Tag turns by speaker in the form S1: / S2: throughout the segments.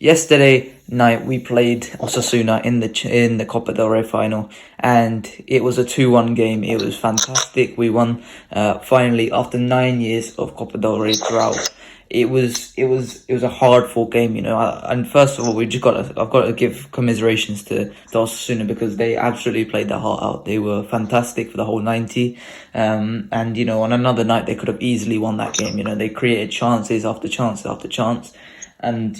S1: yesterday night we played Osasuna in the Copa del Rey final, and it was a 2-1 game. It was fantastic. We won finally after 9 years of Copa del Rey drought. It was a hard fought game, and first of all, I've got to give commiserations to Osasuna, because they absolutely played their heart out. They were fantastic for the whole 90, and on another night they could have easily won that game. They created chances after chance after chance, and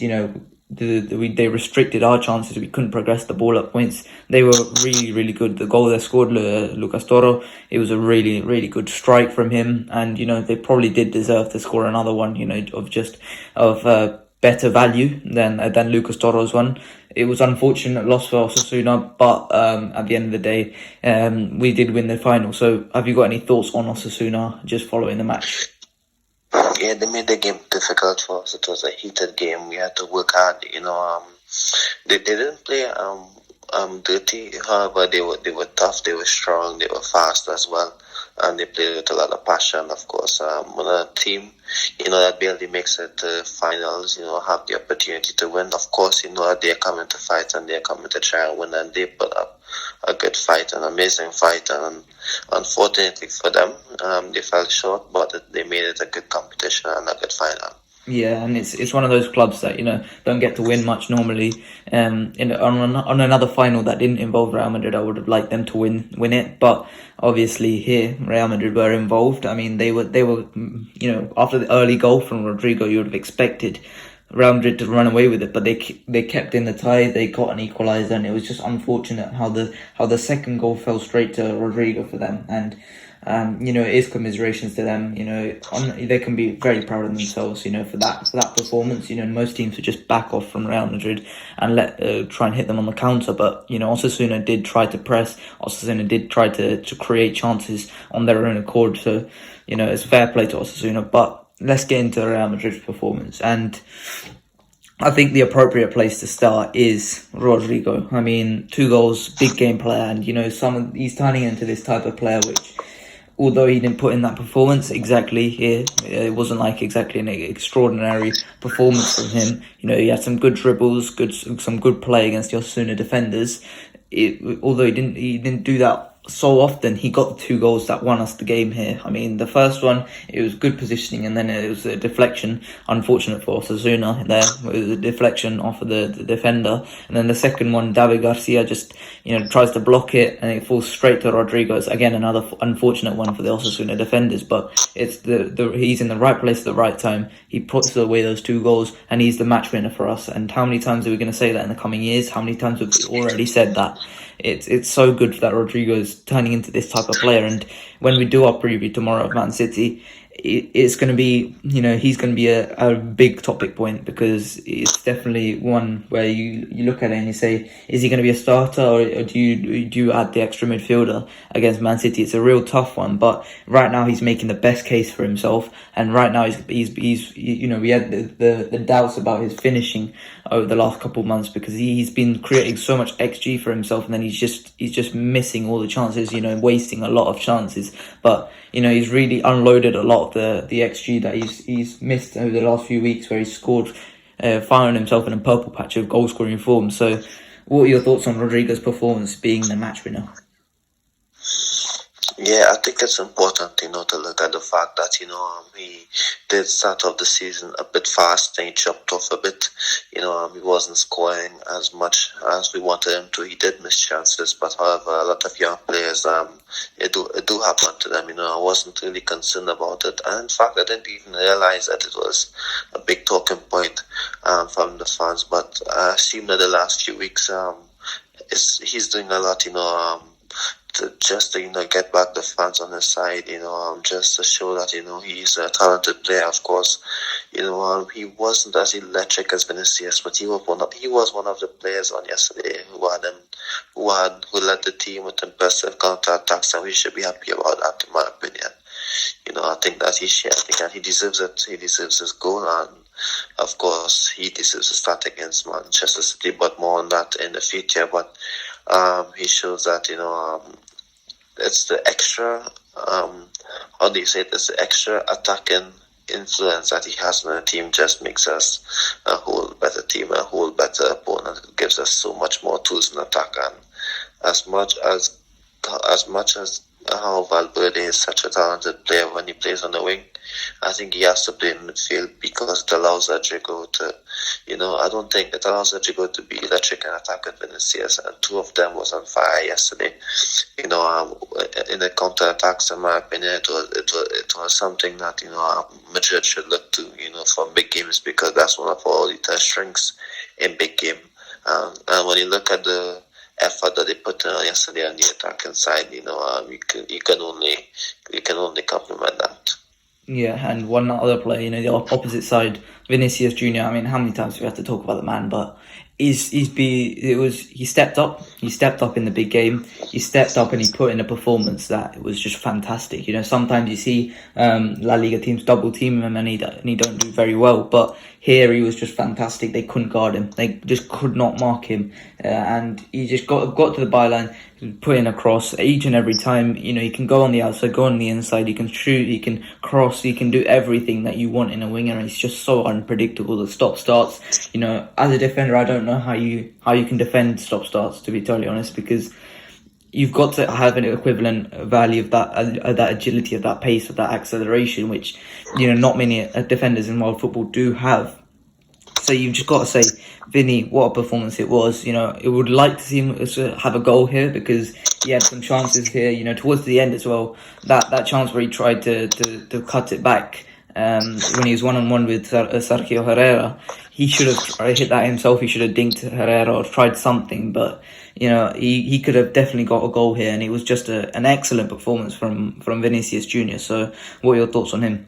S1: they restricted our chances. We couldn't progress the ball at points. They were really, really good. The goal they scored, Lucas Toro, it was a really, really good strike from him. And, they probably did deserve to score another one, of better value than Lucas Toro's one. It was unfortunate loss for Osasuna, but at the end of the day, we did win the final. So have you got any thoughts on Osasuna just following the match?
S2: Yeah, they made the game difficult for us. It was a heated game. We had to work hard. They didn't play dirty. However, they were tough. They were strong. They were fast as well, and they played with a lot of passion. Of course, when a team that barely makes it to finals, have the opportunity to win. Of course, they're coming to fight and they're coming to try and win, and they put up a good fight, an amazing fight, and unfortunately for them, they fell short, but they made it a good competition and a good final.
S1: Yeah, and it's one of those clubs that don't get to win much normally. On another final that didn't involve Real Madrid, I would have liked them to win it, but obviously here Real Madrid were involved. I mean, they were after the early goal from Rodrygo, you would have expected Real Madrid to run away with it, but they kept in the tie. They got an equaliser, and it was just unfortunate how the second goal fell straight to Rodrygo for them. And it is commiserations to them. They can be very proud of themselves. For that performance. Most teams would just back off from Real Madrid and try and hit them on the counter. But Osasuna did try to press. Osasuna did try to create chances on their own accord. So it's fair play to Osasuna. But let's get into Real Madrid's performance, and I think the appropriate place to start is Rodrygo. I mean, 2 goals, big game player, and he's turning into this type of player which, although he didn't put in that performance exactly here, it wasn't like exactly an extraordinary performance from him. He had some good dribbles, some good play against the Osasuna defenders. Although he didn't do that so often, he got the 2 goals that won us the game here. I mean, the first one, it was good positioning, and then it was a deflection. Unfortunate for Osasuna there. It was a deflection off of the defender. And then the second one, David Garcia just, tries to block it, and it falls straight to Rodrygo. It's again another unfortunate one for the Osasuna defenders, but it's he's in the right place at the right time. He puts away those 2 goals, and he's the match winner for us. And how many times are we going to say that in the coming years? How many times have we already said that? It's so good that Rodrygo is turning into this type of player. And when we do our preview tomorrow of Man City, it's going to be, he's going to be a big topic point, because it's definitely one where you look at it and you say, is he going to be a starter, or do you add the extra midfielder against Man City? It's a real tough one, but right now he's making the best case for himself, and right now he's we had the doubts about his finishing over the last couple of months, because he's been creating so much XG for himself, and then he's just missing all the chances, wasting a lot of chances. But he's really unloaded a lot of the XG that he's missed over the last few weeks, where he's scored, finding himself in a purple patch of goal scoring form. So what are your thoughts on Rodrygo's performance being the match winner?
S2: Yeah, I think it's important, to look at the fact that, he did start off the season a bit fast, and he chopped off a bit. He wasn't scoring as much as we wanted him to. He did miss chances, but however, a lot of young players, it do happen to them. I wasn't really concerned about it. And in fact, I didn't even realize that it was a big talking point from the fans. But I assume that the last few weeks, he's doing a lot, to get back the fans on his side, just to show that he's a talented player. Of course, he wasn't as electric as Vinicius, but he was one of the players on yesterday who led the team with impressive counter attacks, and we should be happy about that, in my opinion. I think that he deserves it. He deserves his goal, and of course he deserves to start against Manchester City, but more on that in the future. But he shows that it's the extra, it's the extra attacking influence that he has on the team just makes us a whole better team, a whole better opponent. It gives us so much more tools in attack, and as much as how Valverde is such a talented player when he plays on the wing, I think he has to play in midfield because it allows Rodrygo to, I don't think it allows Rodrygo to be electric and attack with Vinicius, and two of them was on fire yesterday. In the counter attacks, in my opinion, it was something that Madrid should look to, for big games, because that's one of our elite strengths in big game. And when you look at the effort that they put in yesterday on the attacking side, you can only compliment that.
S1: Yeah, and one other player, the opposite side, Vinicius Junior. I mean, how many times do we have to talk about the man? But he stepped up. He stepped up in the big game. He stepped up and he put in a performance that was just fantastic. Sometimes you see La Liga teams double team him and he don't do very well. But here he was just fantastic. They couldn't guard him. They just could not mark him, and he just got to the byline, put in a cross each and every time. He can go on the outside, go on the inside. He can shoot. He can cross. He can do everything that you want in a winger. He's just so unpredictable. The stop starts. As a defender, I don't know how you can defend stop starts, to be totally honest, because you've got to have an equivalent value of that agility, of that pace, of that acceleration, which not many defenders in world football do have. So you've just got to say, Vini, what a performance it was. It would like to see him have a goal here, because he had some chances here. Towards the end as well, that chance where he tried to cut it back. When he was 1-on-1 with Sergio Herrera, he should have hit that himself. He should have dinked Herrera or tried something, but he could have definitely got a goal here, and it was just an excellent performance from Vinicius Junior. So, what are your thoughts on him?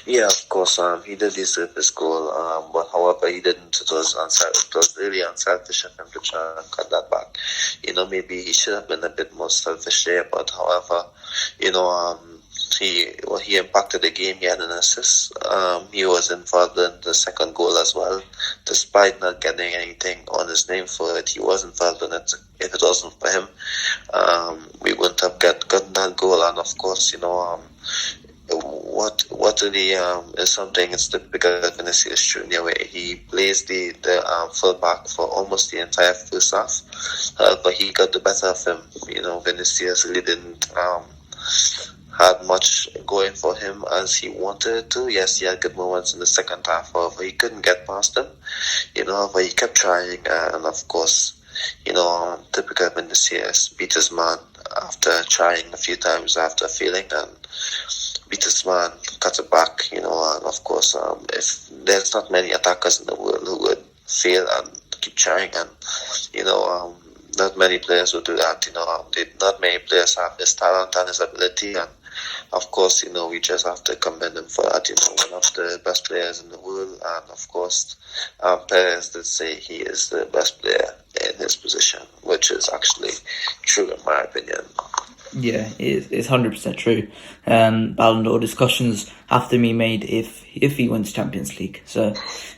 S2: Yeah, of course, he did deserve his goal, but however he didn't. It was really unselfish of him to try and cut that back. Maybe he should have been a bit more selfish there, but however, he impacted the game. He had an assist. He was involved in the second goal as well, despite not getting anything on his name for it. He was involved in it. If it wasn't for him, we wouldn't have gotten that goal. And of course, what really is something, it's typical of Vinicius Junior, where he plays the full back for almost the entire first half, but he got the better of him. Vinicius really didn't had much going for him as he wanted to. Yes, he had good moments in the second half, however he couldn't get past him, but he kept trying, and of course, typical of Vinicius, beat his man after trying a few times, after failing, and beat his man, cut it back, and of course, if there's not many attackers in the world who would fail and keep trying, and not many players would do that. Not many players have his talent and his ability, and of course, we just have to commend him for that. One of the best players in the world, and of course, Perez did say he is the best player in his position, which is actually true in my opinion.
S1: Yeah, it's 100% true. Ballon d'Or discussions have to be made if he wins Champions League. So,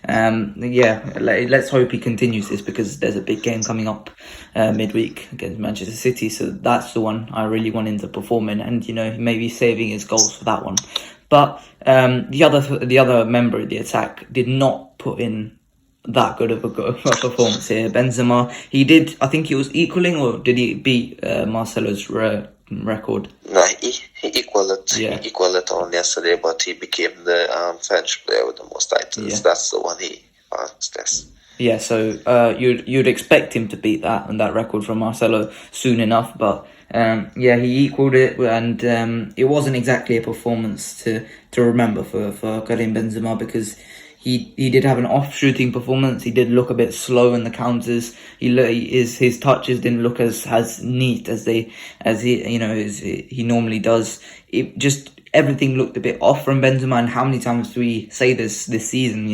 S1: let's hope he continues this, because there's a big game coming up midweek against Manchester City. So that's the one I really want him to perform in, and maybe saving his goals for that one. But the other member of the attack did not put in that good of a performance here. Benzema, he did. I think he was equaling, or did he beat Marcelo's record?
S2: No, he equaled it. Yeah. He equaled it on yesterday, but he became the French player with the most titles. Yeah. That's the one he passed. Yes.
S1: Yeah, so you'd expect him to beat that record from Marcelo soon enough, but he equaled it, and it wasn't exactly a performance to remember for Karim Benzema, because he did have an off-shooting performance. He did look a bit slow in the counters. His touches didn't look as neat as he normally does. It just, everything looked a bit off from Benzema. And how many times do we say this season?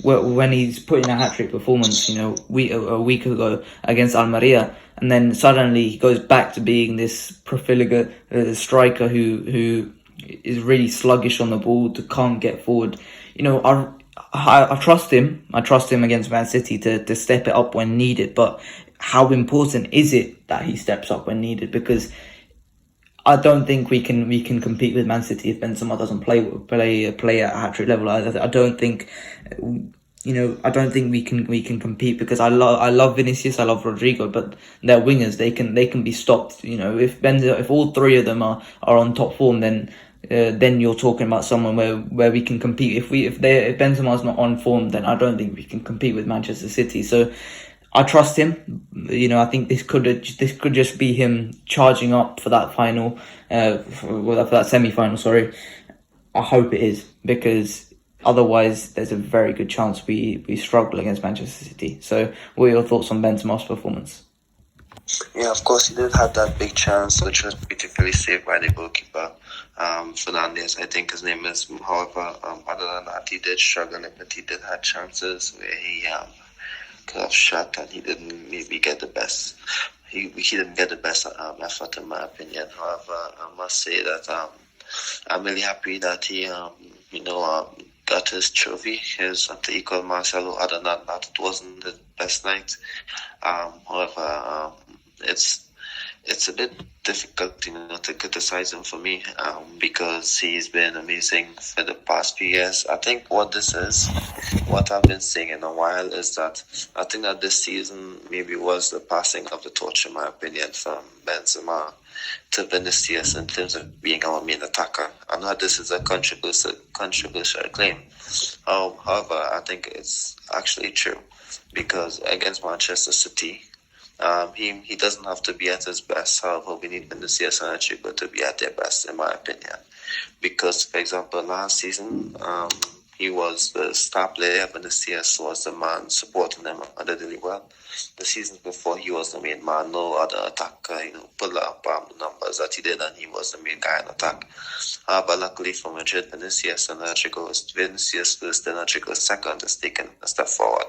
S1: When he's putting a hat-trick performance, a week ago against Almeria, and then suddenly he goes back to being this profligate striker who is really sluggish on the ball, can't get forward. I trust him. I trust him against Man City to step it up when needed. But how important is it that he steps up when needed? Because I don't think we can compete with Man City if Benzema doesn't play at hat-trick level. I don't think. I don't think we can compete, because I love Vinicius, I love Rodrygo, but they're wingers. They can be stopped. If all three of them are on top form, then you're talking about someone where we can compete. If Benzema's not on form, then I don't think we can compete with Manchester City. So I trust him. I think this could just be him charging up for that final, for that semi-final. Sorry, I hope it is, because otherwise, there's a very good chance we struggle against Manchester City. So, what are your thoughts on Benzema's performance?
S2: Yeah, of course, he did have that big chance, which was beautifully saved by the goalkeeper, Fernandez, I think his name is. However, other than that, he did struggle a bit. He did have chances where he could have shot, and he didn't maybe get the best. He didn't get the best effort, in my opinion. However, I must say that I'm really happy that he got his trophy, to equal Marcelo. Other than that, it wasn't the best night. However, it's a bit difficult, to criticize him for me, because he's been amazing for the past few years. I think what I've been saying in a while, is that I think that this season maybe was the passing of the torch, in my opinion, from Benzema to Vinicius in terms of being our main attacker. I know this is a controversial claim. However, I think it's actually true, because against Manchester City, he doesn't have to be at his best. However, we need Vinicius and Rodrygo to be at their best, in my opinion. Because, for example, last season, he was the star player. Vinicius was the man supporting him and did really well. The seasons before, he was the main man. No other attacker, pull up the numbers that he did, and he was the main guy in attack. But luckily for Madrid, Vinicius first, then Rodrygo second, has taken a step forward.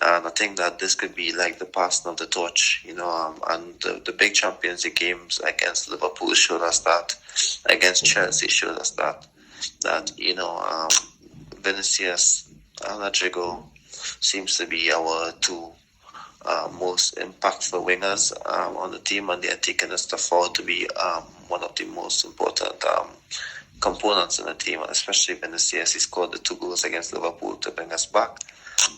S2: And I think that this could be like the passing of the torch, and the big Champions League games against Liverpool showed us that, against Chelsea showed us that Vinicius and Rodrygo seems to be our two most impactful wingers on the team, and they are taking a step forward to be one of the most important components in the team, especially Vinicius. He scored the 2 goals against Liverpool to bring us back.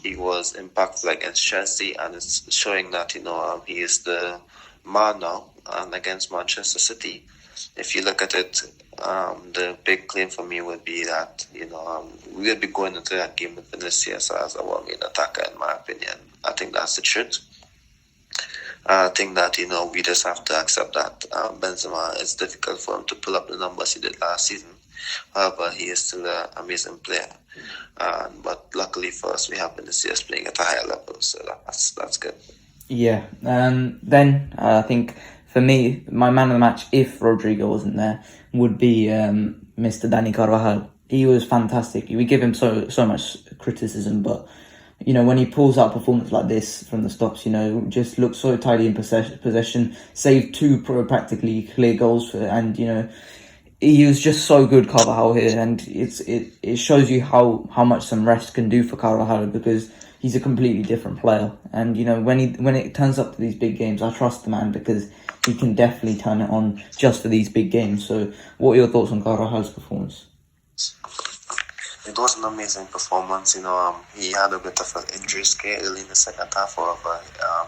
S2: He was impactful against Chelsea, and it's showing that he is the man now, and against Manchester City. If you look at it, the big claim for me would be that we will be going into that game with Vinicius as our main attacker, in my opinion. I think that's the truth. I think that we just have to accept that Benzema, it's difficult for him to pull up the numbers he did last season. However, he is still an amazing player. But luckily for us, we have Vinicius playing at a higher level, so that's good.
S1: Yeah. Then I think, for me, my man of the match, if Rodrygo wasn't there, would be Mr. Dani Carvajal. He was fantastic. We give him so much criticism, but when he pulls out a performance like this from the stops, just looks so tidy in possession, saved 2 practically clear goals, and he was just so good, Carvajal, here, and it shows you how much some rest can do for Carvajal, because he's a completely different player. And when it turns up to these big games, I trust the man, because he can definitely turn it on just for these big games. So, what are your thoughts on Carvajal's performance?
S2: It was an amazing performance. He had a bit of an injury scare early in the second half. However,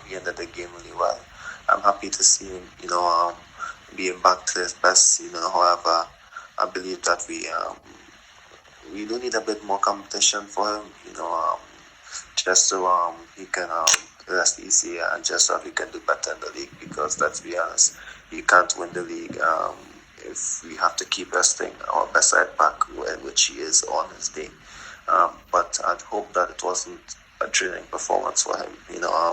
S2: he ended the game really well. I'm happy to see him, being back to his best. However, I believe that we do need a bit more competition for him. Just so he can rest easier, and just so he can do better in the league. Because let's be honest, you can't win the league if we have to keep resting our best side back, which he is on his day. But I'd hope that it wasn't a draining performance for him,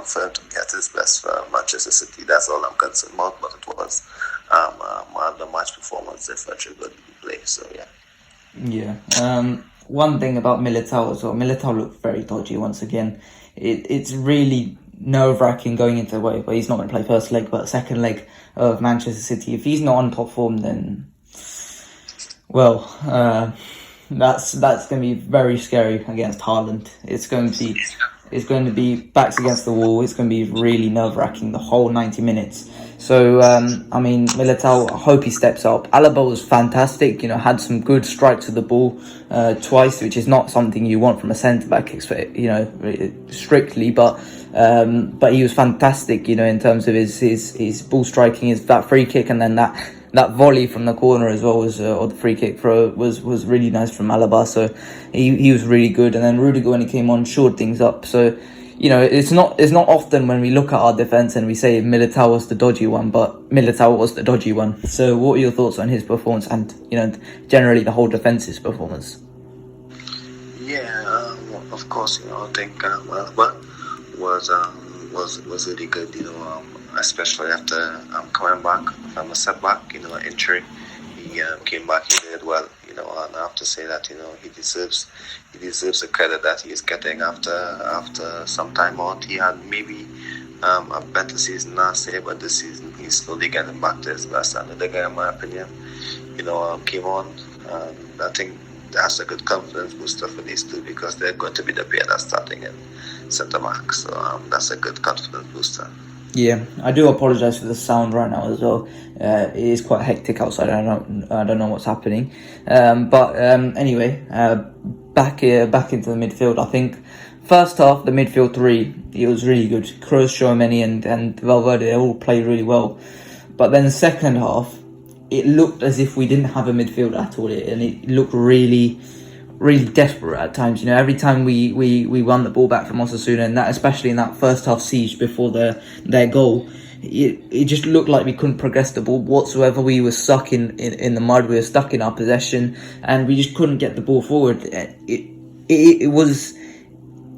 S2: for him to be at his best for Manchester City. That's all I'm concerned about. But it was the match performance if Rodrygo didn't play. So yeah.
S1: Yeah. One thing about Militao as well. Militao looked very dodgy once again. It's really nerve-wracking going into the way where he's not going to play first leg, but second leg of Manchester City. If he's not on top form, then that's going to be very scary against Haaland. It's going to be It's going to be backs against the wall. It's going to be really nerve-wracking the whole 90 minutes. So, I mean, Militao, I hope he steps up. Alaba was fantastic, had some good strikes of the ball twice, which is not something you want from a centre-back, strictly, but he was fantastic, in terms of his ball striking, that free kick, and then that volley from the corner as well or the free kick throw was really nice from Alaba. So he was really good. And then Rodrygo, when he came on, shored things up. So, it's not often when we look at our defence and we say Militao was the dodgy one, but Militao was the dodgy one. So what are your thoughts on his performance and, generally the whole defence's performance?
S2: Yeah, of course, I think Alaba was really good, especially after coming back from a setback, injury. He came back, he did well, and I have to say that, he deserves the credit that he's getting after some time out. He had maybe a better season last year, but this season he's slowly getting back to his best. And the guy, in my opinion, came on. I think that's a good confidence booster for these two, because they're going to be the pair that's starting in centre back. So that's a good confidence booster.
S1: Yeah, I do apologise for the sound right now as well. It is quite hectic outside. I don't know what's happening. But anyway, back into the midfield. I think first half, the midfield three, it was really good. Kroos, Tchouaméni and Valverde, they all played really well. But then the second half, it looked as if we didn't have a midfield at all, and it looked really desperate at times. Every time we won the ball back from Osasuna, and that especially in that first half siege before their goal, it just looked like we couldn't progress the ball whatsoever. We were stuck in the mud. We were stuck in our possession, and we just couldn't get the ball forward. It was,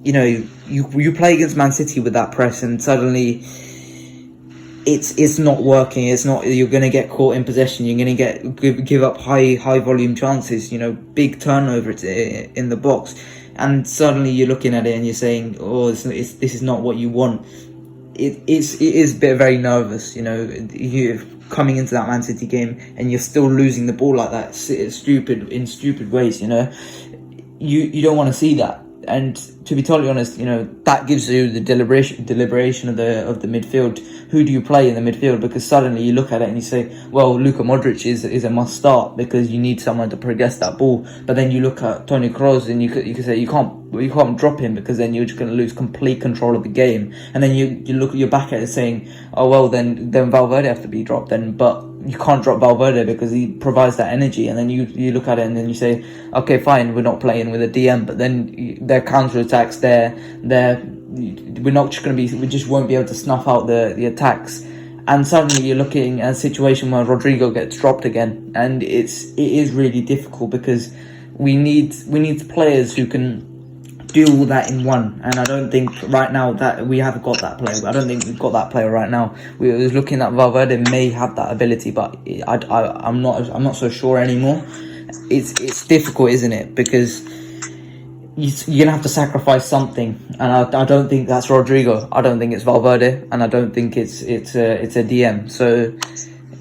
S1: you play against Man City with that press, and suddenly it's not working. It's not. You're going to get caught in possession. You're going to give up high volume chances. Big turnovers in the box, and suddenly you're looking at it and you're saying, "Oh, this is not what you want." It is a bit very nervous. You're coming into that Man City game and you're still losing the ball like that. It's stupid in stupid ways. You don't want to see that. And to be totally honest, that gives you the deliberation of the midfield. Who do you play in the midfield? Because suddenly you look at it and you say, well, Luka Modric is a must start, because you need someone to progress that ball. But then you look at Toni Kroos and you could say you can't drop him, because then you're just going to lose complete control of the game. And then you're back at it saying, oh well, then Valverde have to be dropped then, but you can't drop Valverde because he provides that energy. And then you look at it and then you say, okay, fine, we're not playing with a DM, but then their counter attacks, we just won't be able to snuff out the attacks. And suddenly you're looking at a situation where Rodrygo gets dropped again, and it is really difficult, because we need players who can do all that in one. And I don't think right now that we have got that player. I don't think we've got that player right now. We was looking at Valverde may have that ability, but I'm not so sure anymore. It's difficult, isn't it? Because you're gonna have to sacrifice something, and I don't think that's Rodrygo. I don't think it's Valverde, and I don't think it's a DM. So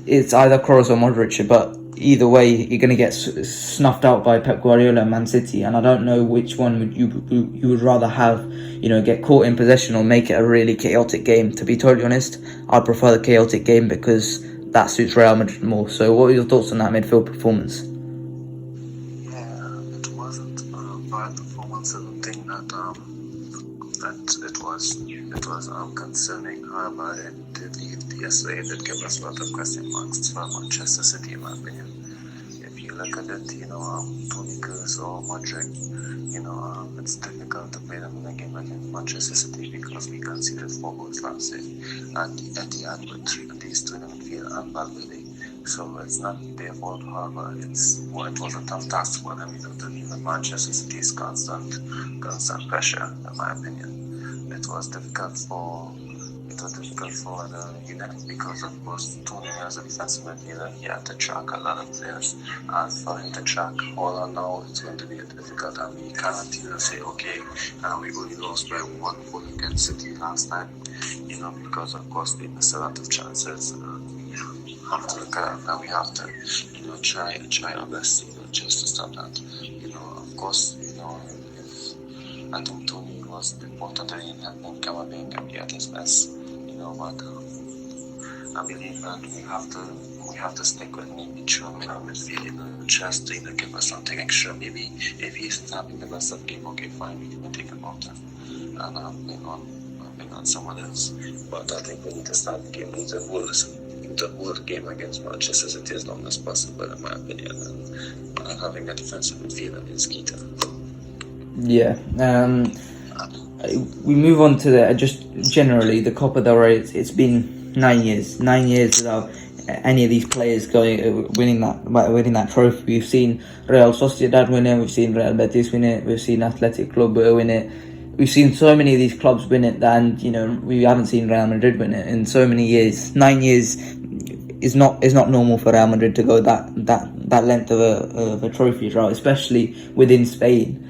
S1: it's either Kroos or Modric, but either way, you're gonna get snuffed out by Pep Guardiola and Man City, and I don't know which one you would rather have. Get caught in possession or make it a really chaotic game. To be totally honest, I prefer the chaotic game, because that suits Real Madrid more. So, what are your thoughts on that midfield performance?
S2: It wasn't a bad performance. I don't think that it was concerning. However, yesterday it did give us a lot of question marks for Manchester City, in my opinion. If you look at it, Toni Kroos or Modric, it's difficult to play them in a game like Manchester City, because we conceded 4 goals last year, and Etihad with these two in the midfield and Valverde. So it's not their fault. However, it was a tough task for them, to deal with Manchester City's constant pressure. In my opinion, it was difficult for United, because of course Tony as a defensive midfielder, he had to track a lot of players, and for him to track all on now, it's going to be difficult, and we cannot say, okay, we only lost by 1 goal against City last time, because of course we missed a lot of chances. We have to look at it, and we have to try our best just to stop that. Of course, I think Tony was important to him helping Camavinga be at his best. But I believe that we have to stick with maybe Truman in midfield, just to give us something extra. Maybe if he's having the best of game, okay, fine, we can take him out and bring on someone else. But I think we need to start the game with the whole game against Manchester City as long as possible, in my opinion. And having a defensive midfielder is key to that.
S1: Yeah. We move on to just generally the Copa del Rey. It's been 9 years without any of these players winning that trophy. We've seen Real Sociedad win it, we've seen Real Betis win it, we've seen Athletic Club win it. We've seen so many of these clubs win it, and we haven't seen Real Madrid win it in so many years. 9 years is not normal for Real Madrid to go that length of a trophy drought, especially within Spain.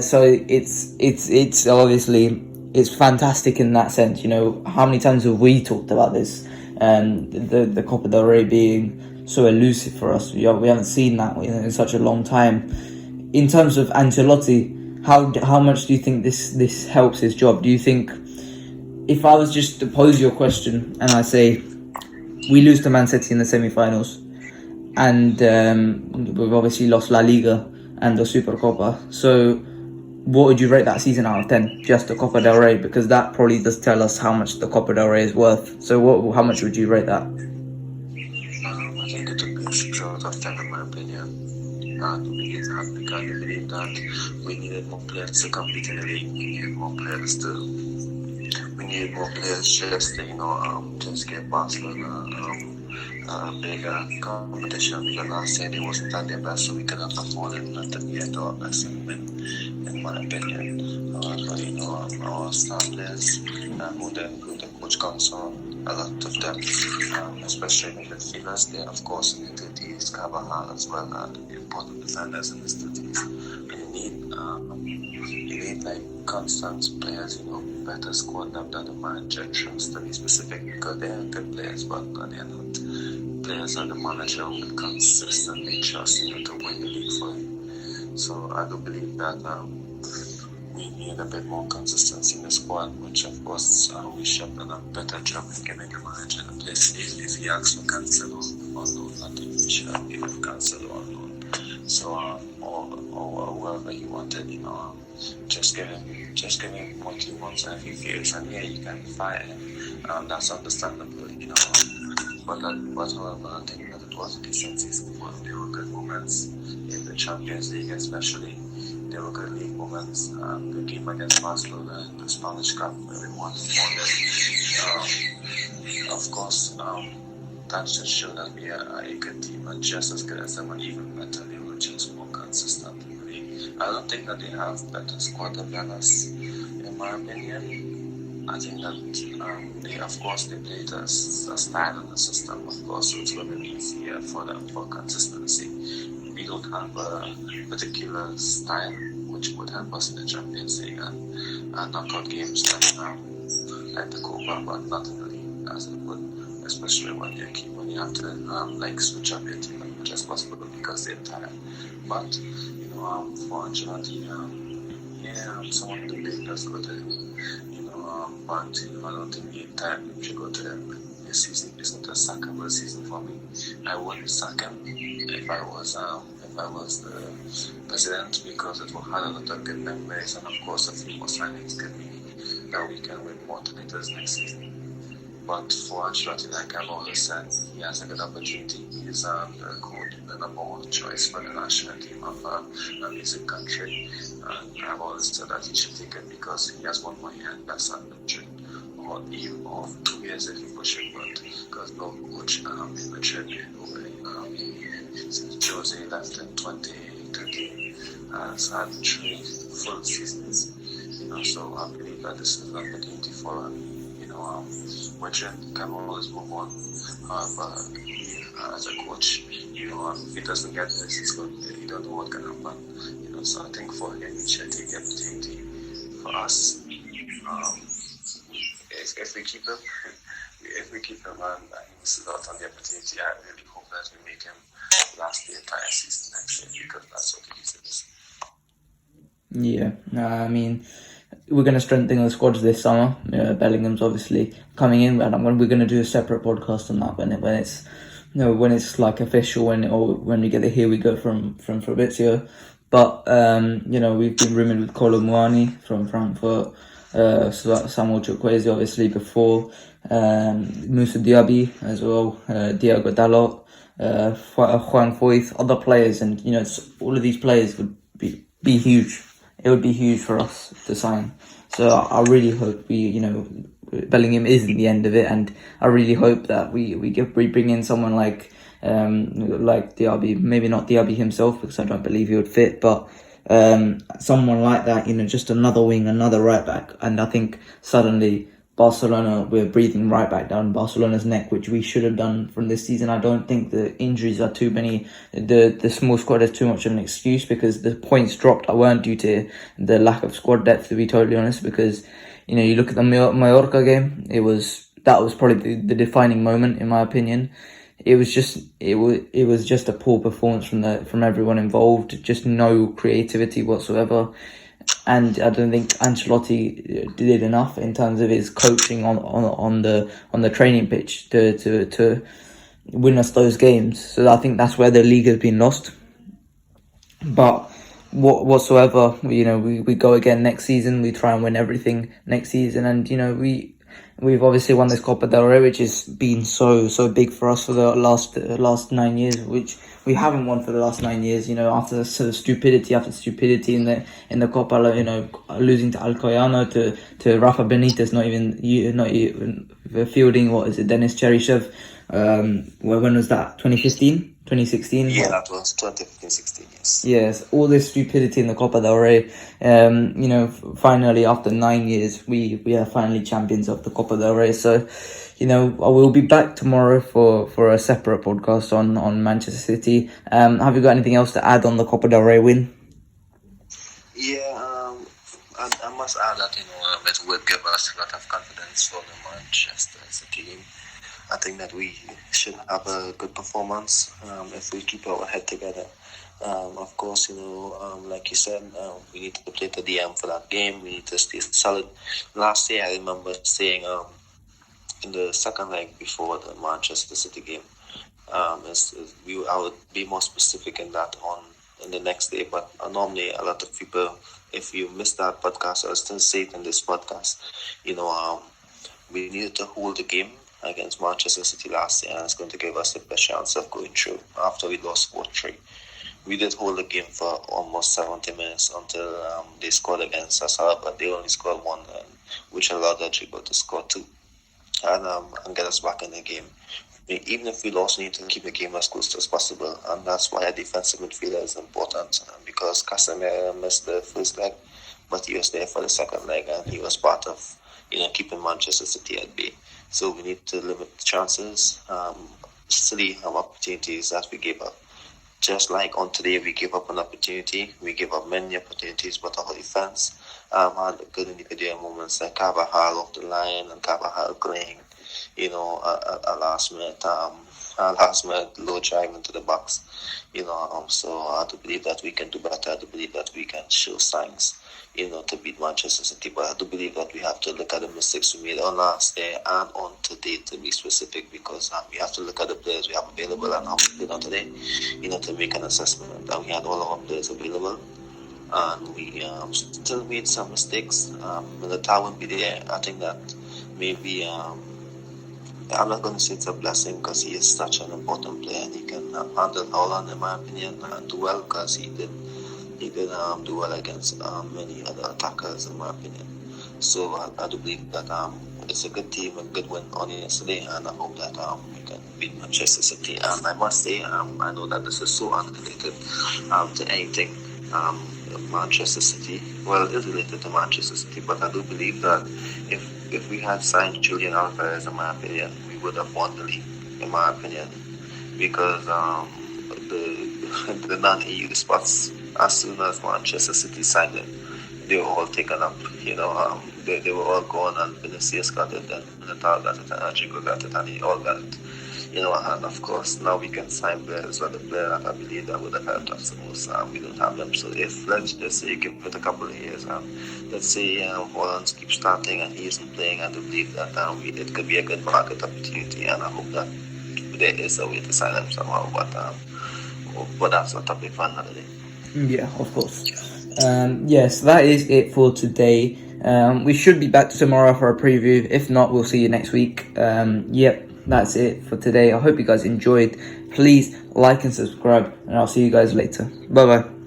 S1: So it's obviously it's fantastic in that sense. How many times have we talked about this? The Copa del Rey being so elusive for us. We haven't seen that in such a long time. In terms of Ancelotti, how much do you think this helps his job? Do you think, if I was just to pose your question and I say we lose to Man City in the semi-finals, and we've obviously lost La Liga and the Super Copa, so what would you rate that season out of 10, just the Copa del Rey? Because that probably does tell us how much the Copa del Rey is worth. So how much would you rate that?
S2: I think it would be a 6 out of 10 in my opinion. And we need that because I believe that we needed more players to compete in the league. We needed more players just to just get Barcelona bigger competition, because last year they wasn't at their best, so we could have afforded not to be at our best in my opinion. Our star players who the coach comes on, a lot of them, especially in the midfielders, they of course in the 30s, Carvajal as well, the important defenders in the 30s. You need like constant players, better squad than the manager trusts to be specific, because they are good players, but they are not players that the manager will consistently trust to win the league for him. So I do believe that we need a bit more consistency in the squad, which of course we should have done a better job in giving the manager the place. If he asks for Cancelo on loan, I think we should have given Cancelo on loan. So or whoever he wanted, just give him what he wants, and if he fails, and you can fire him. That's understandable, But however, I think that it was a decent season for them. There were good moments in the Champions League, especially. There were good league moments. The game against Barcelona in the Spanish Cup, where we won it. Of course, that just showed that we are a good team, and just as good as them, and even better. They were just more consistent in the league. I don't think that they have better squad than us, in my opinion. I think that they played a style in the system, of course, so it's going to be easier for them for consistency. We don't have a particular style which would help us in the Champions League and knockout games like the COPA, but not in the league as it would, especially when you have to switch up your team as much as possible because they're tired. But for Ancelotti, someone to big does go to him. But I don't think the entire team should go to him. This season isn't a sackable season for me. I wouldn't sack him if I was the president, because it will have a lot of good memories, and of course a few more signings could mean that we can win more titles next season. But for Ancelotti, like I've always said, he has a good opportunity. He's the number one choice for the national team of an amazing country. And I've always said that he should take it because he has 1 more year and that's at Madrid. Or even 2 years if he push it, but because no coach in Madrid since Jose left in 2013 has had 3 full seasons. So I believe that this is an opportunity for him. Madrid can always move on. However, as a coach, if he doesn't get this, it's good. You don't know what can happen. So I think for him, he should take the opportunity. For us, if we keep him, and he misses out on the opportunity, I really hope that we make him last the entire season next year, because that's what he deserves.
S1: Yeah, I mean, we're going to strengthen the squads this summer. Bellingham's obviously coming in, and we're going to do a separate podcast on that when it's like official, when we get the here we go from Fabrizio. But we've been rumoured with Kolo Muani from Frankfurt, Samuel Chukwueze obviously before, Moussa Diaby as well, Diogo Dalot, Juan Foyth, other players, and all of these players would be huge. It would be huge for us to sign. So I really hope Bellingham isn't the end of it, and I really hope that we bring in someone like Diaby, maybe not Diaby himself because I don't believe he would fit, but someone like that, just another wing, another right back, and I think suddenly Barcelona, we're breathing right back down Barcelona's neck, which we should have done from this season. I don't think the injuries are too many. The small squad is too much of an excuse because the points dropped weren't due to the lack of squad depth, to be totally honest, because you look at the Mallorca game, that was probably the defining moment in my opinion. It was just a poor performance from everyone involved, just no creativity whatsoever. And I don't think Ancelotti did enough in terms of his coaching on the training pitch to win us those games. So I think that's where the league has been lost. But whatsoever, we go again next season. We try and win everything next season, and we've obviously won this Copa del Rey, which has been so big for us for the last 9 years, which we haven't won for the last 9 years. After stupidity after stupidity in the Copa, losing to Alcoyano, to Rafa Benitez, not even fielding Denis Cheryshev. When was that? 2015, 2016.
S2: Yeah, that was 2015-16. Yes.
S1: Yes, all this stupidity in the Copa del Rey. Finally after 9 years, we are finally champions of the Copa del Rey. So, I will be back tomorrow for a separate podcast on Manchester City. Have you got anything else to add on the Copa del Rey win?
S2: Yeah, I must add that it would give us a lot of confidence for the Manchester City. I think that we should have a good performance if we keep our head together. Of course, like you said, we need to play the DM for that game. We need to stay solid. Last year, I remember saying in the second leg before the Manchester City game, I would be more specific in the next day. But normally, a lot of people, if you missed that podcast, I'll still say it in this podcast. We needed to hold the game against Manchester City last year, and it's going to give us the best chance of going through after we lost 4-3. We did hold the game for almost 70 minutes until they scored against us, but they only scored one, which allowed Rodrygo to score two and get us back in the game. Even if we lost, we need to keep the game as close as possible, and that's why a defensive midfielder is important, because Casemiro missed the first leg, but he was there for the second leg, and he was part of keeping Manchester City at bay. So we need to limit the chances, silly opportunities that we gave up. Just like on today, we gave up an opportunity. We gave up many opportunities, but our defense had good individual moments like Carvajal off the line and Carvajal playing, a last minute low drive into the box. So I do believe that we can do better. I do believe that we can show signs, to beat Manchester City. But I do believe that we have to look at the mistakes we made on last day and on today, to be specific, because we have to look at the players we have available and how we played on today, to make an assessment. And we had all our players available, and we still made some mistakes. Militao won't be there. I think that maybe I'm not going to say it's a blessing, because he is such an important player and he can handle Holland, in my opinion, and do well, because he did do well against many other attackers, in my opinion. So I do believe that it's a good team, a good win on yesterday, and I hope that we can beat Manchester City. And I must say, I know that this is so unrelated to anything Manchester City. Well, it is related to Manchester City, but I do believe that if we had signed Julian Alvarez, in my opinion, we would have won the league, in my opinion, because the non-EU spots, as soon as Manchester City signed him, they were all taken up. They were all gone, and Vinicius got it, and Militao got it, and Rodrygo got it, and he all got it. And of course now we can sign players, but the player that I believe that would have helped us the most, we don't have them. So if let's just say you give it a couple of years, let's say Holland keeps starting and he isn't playing, I do believe that it could be a good market opportunity, and I hope that there is a way to sign him somehow. But that's a topic for another day.
S1: Yeah, of course. Yes, that is it for today. We should be back tomorrow for a preview. If not, we'll see you next week. Yep, that's it for today. I hope you guys enjoyed. Please like and subscribe, and I'll see you guys later. Bye bye.